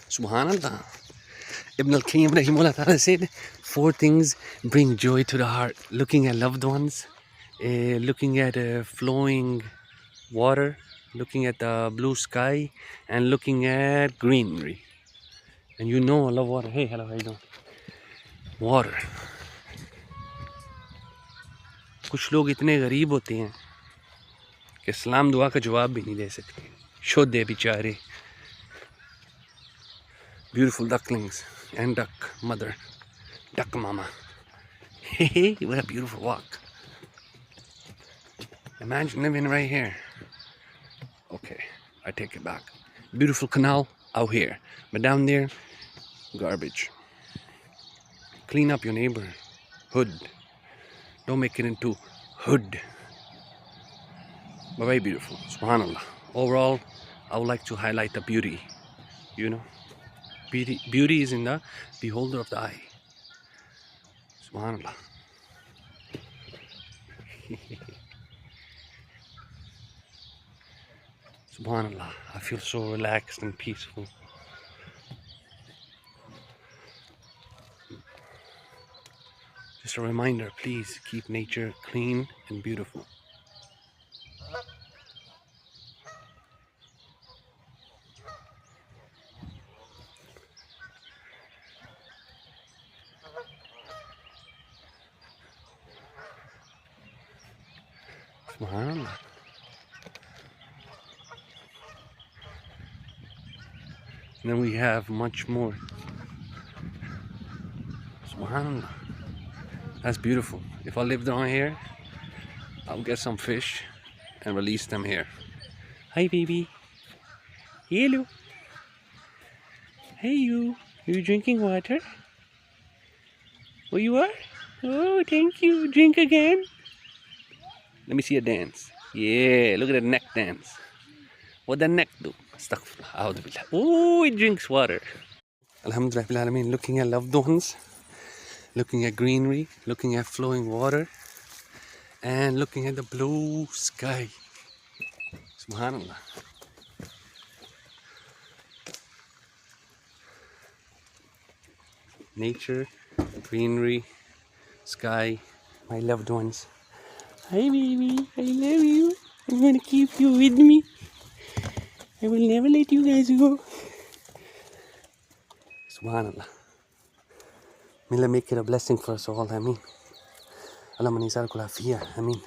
Subhanallah. Ibn al-Qayyim rahimahullah ta'ala said, 4 things bring joy to the heart. Looking at loved ones, looking at flowing water, looking at the blue sky, and looking at greenery. And you know I love water. Hey, hello, how you doing? Water. कुछ लोग इतने गरीब होते हैं कि सलाम दुआ का जवाब भी नहीं दे सकते. शुद्ध है बेचारे. Beautiful ducklings and duck mother, duck mama. Hey, what a beautiful walk. Imagine living right here. Okay, I take it back. Beautiful canal out here, but down there, garbage. Clean up your neighborhood. Don't make it into hood. But very beautiful, subhanallah. Overall, I would like to highlight the beauty, you know. Beauty is in the beholder of the eye. Subhanallah. Subhanallah. I feel so relaxed and peaceful. Just a reminder, please keep nature clean and beautiful. Subhanallah. And then we have much more. Subhanallah. That's beautiful. If I lived around here, I'll get some fish and release them here. Hi, baby. Hello. Hey, you. Are you drinking water? Oh, you are? Oh, thank you. Drink again. Let me see a dance. Yeah, look at the neck dance. What the neck do? Astaghfirullah. Oh, it drinks water. Alhamdulillah, looking at loved ones, looking at greenery, looking at flowing water, and looking at the blue sky. Subhanallah. Nature, greenery, sky, my loved ones. Hi, baby. I love you. I'm gonna keep you with me. I will never let you guys go. Subhanallah. May Allah make it a blessing for us all. Ameen. Allahumma nisar kul afiyah. Ameen.